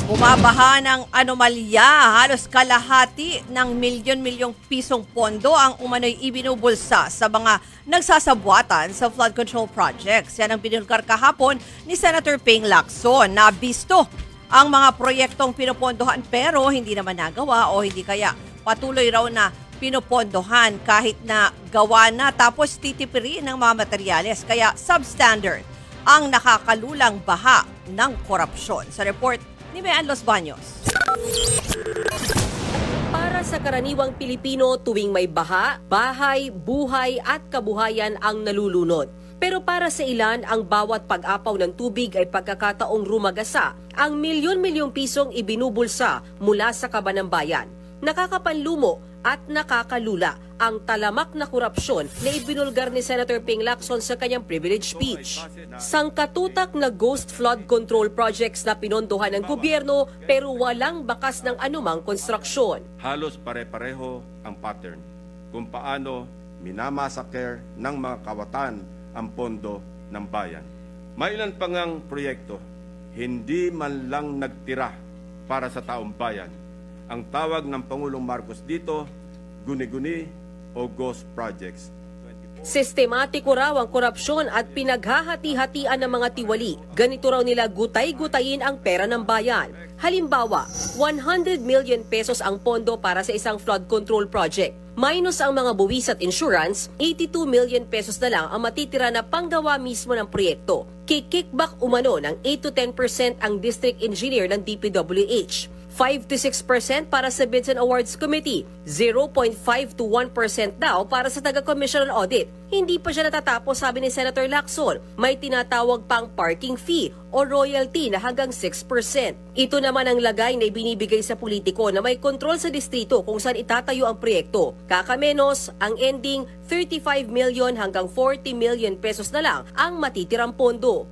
Bumabaha ng anomalya, halos kalahati ng milyon-milyong pisong pondo ang umano'y ibinubulsa sa mga nagsasabwatan sa flood control projects. Yan ang binulgar kahapon ni Senator Ping Lacson na bisto ang mga proyektong pinopondohan pero hindi naman nagawa o hindi kaya patuloy raw na pinopondohan kahit na gawa na tapos titipirin ng mga materyales kaya substandard ang nakakalulang baha ng korupsyon. Sa report ni Mean Los Baños. Para sa karaniwang Pilipino, tuwing may baha, bahay, buhay at kabuhayan ang nalulunod. Pero para sa ilan, ang bawat pag-apaw ng tubig ay pagkakataong rumagasa ang milyon-milyong pisong ibinubulsa mula sa kaban ng bayan. Nakakapanlumo at nakakalula ang talamak na korupsyon na ibinulgar ni Senator Ping Lacson sa kanyang privilege speech. Sangkatutak na ghost flood control projects na pinondohan ng gobyerno pero walang bakas ng anumang konstruksyon. Halos pare-pareho ang pattern kung paano minamasaker ng mga kawatan ang pondo ng bayan. May ilan pa ngang proyekto, hindi man lang nagtira para sa taong bayan. Ang tawag ng Pangulong Marcos dito, guni-guni o ghost projects. Sistematiko raw ang korupsyon at pinaghahati-hatian ng mga tiwali. Ganito raw nila gutay-gutayin ang pera ng bayan. Halimbawa, 100 million pesos ang pondo para sa isang flood control project. Minus ang mga buwis at insurance, 82 million pesos na lang ang matitira na panggawa mismo ng proyekto. Kikickback umano ng 8 to 10% ang district engineer ng DPWH. 5 to 6% para sa Bids and Awards Committee, 0.5 to 1% daw para sa taga-commission audit. Hindi pa siya natatapos, sabi ni Senator Lacson. May tinatawag pang parking fee o royalty na hanggang 6%. Ito naman ang lagay na ibinibigay sa politiko na may kontrol sa distrito kung saan itatayo ang proyekto. Kakamenos, ang ending 35 million hanggang 40 million pesos na lang ang matitirang pondo.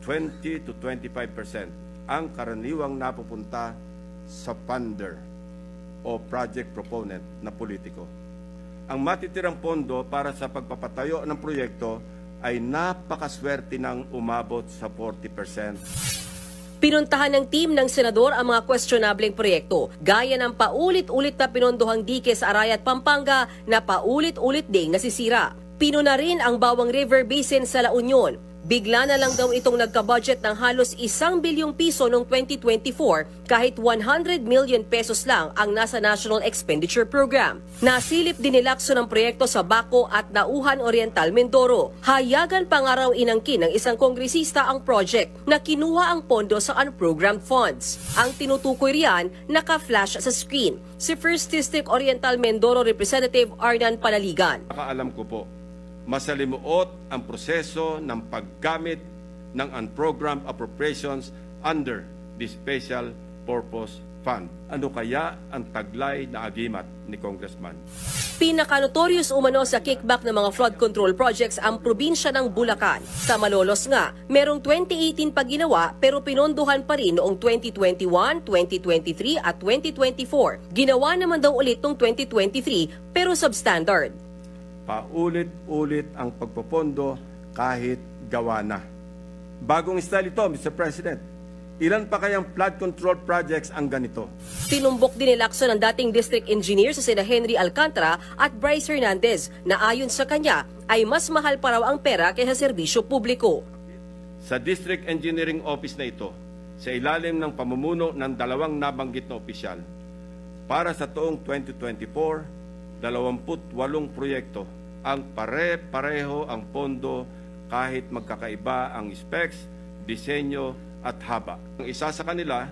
20 to 25% ang karaniwang napupunta sa funder o project proponent na politiko. Ang matitirang pondo para sa pagpapatayo ng proyekto ay napakaswerte ng umabot sa 40%. Pinuntahan ng team ng senador ang mga questionableng proyekto, gaya ng paulit-ulit na pinondohang dike sa Arayat, Pampanga na paulit-ulit ding nasisira. Pinuna rin ang Bawang River Basin sa La Union. Bigla na lang daw itong nagka-budget ng halos 1 bilyong piso noong 2024 kahit 100 million pesos lang ang nasa National Expenditure Program. Nasilip din ni Lacson ang proyekto sa Baco at Nauhan Oriental, Mindoro. Hayagan pa nga raw inangkin ng isang kongresista ang project na kinuha ang pondo sa unprogrammed funds. Ang tinutukoy riyan naka-flash sa screen. Si First District Oriental Mindoro Representative Arnan Panaligan. Nakaalam ko po, masalimuot ang proseso ng paggamit ng unprogrammed appropriations under the Special Purpose Fund. Ano kaya ang taglay na agimat ni Congressman? Pinaka-notorious umano sa kickback ng mga flood control projects ang probinsya ng Bulacan. Sa Malolos nga, merong 2018 pa ginawa pero pinondohan pa rin noong 2021, 2023 at 2024. Ginawa naman daw ulit noong 2023 pero substandard. Paulit-ulit ang pagpopondo kahit gawa na. Bagong style ito, Mr. President. Ilan pa kayang flood control projects ang ganito? Tinumbok din ni Lacson ang dating district engineer sa sina Henry Alcantara at Bryce Hernandez na ayon sa kanya ay mas mahal pa raw ang pera kaysa serbisyo publiko. Sa District Engineering Office na ito, sa ilalim ng pamumuno ng dalawang nabanggit na opisyal, para sa taong 2024, 28 proyekto ang pare-pareho ang pondo kahit magkakaiba ang specs, disenyo at haba. Ang isa sa kanila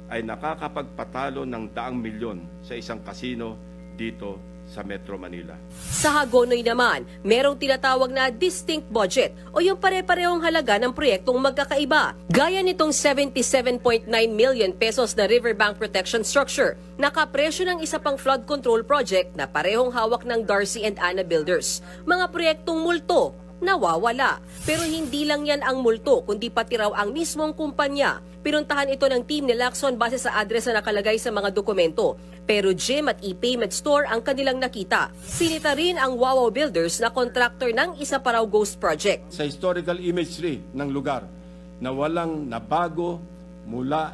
ay nakakapagpatalo ng 100 milyon sa isang kasino dito sa Metro Manila. Sa Hagonoy naman, merong tinatawag na distinct budget o yung pare-parehong halaga ng proyektong magkakaiba. Gaya nitong 77.9 million pesos na riverbank protection structure. Nakapresyo ng isa pang flood control project na parehong hawak ng Darcy and Anna Builders. Mga proyektong multo, nawawala. Pero hindi lang yan ang multo, kundi pati raw ang mismong kumpanya. Pinuntahan ito ng team ni Lacson base sa address na nakalagay sa mga dokumento. Pero gym at e-payment store ang kanilang nakita. Sinita rin ang Wawaw Builders na contractor ng isa pa raw ghost project. Sa historical imagery ng lugar na walang nabago mula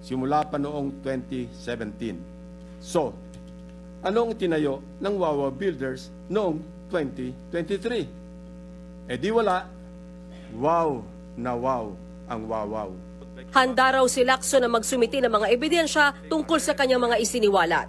simula pa noong 2017. So, anong tinayo ng Wawa Builders noong 2023? Di wala. Wow na wow ang wawaw. Handa raw si Lacson na magsumiti ng mga ebidensya tungkol sa kanyang mga isiniwalat.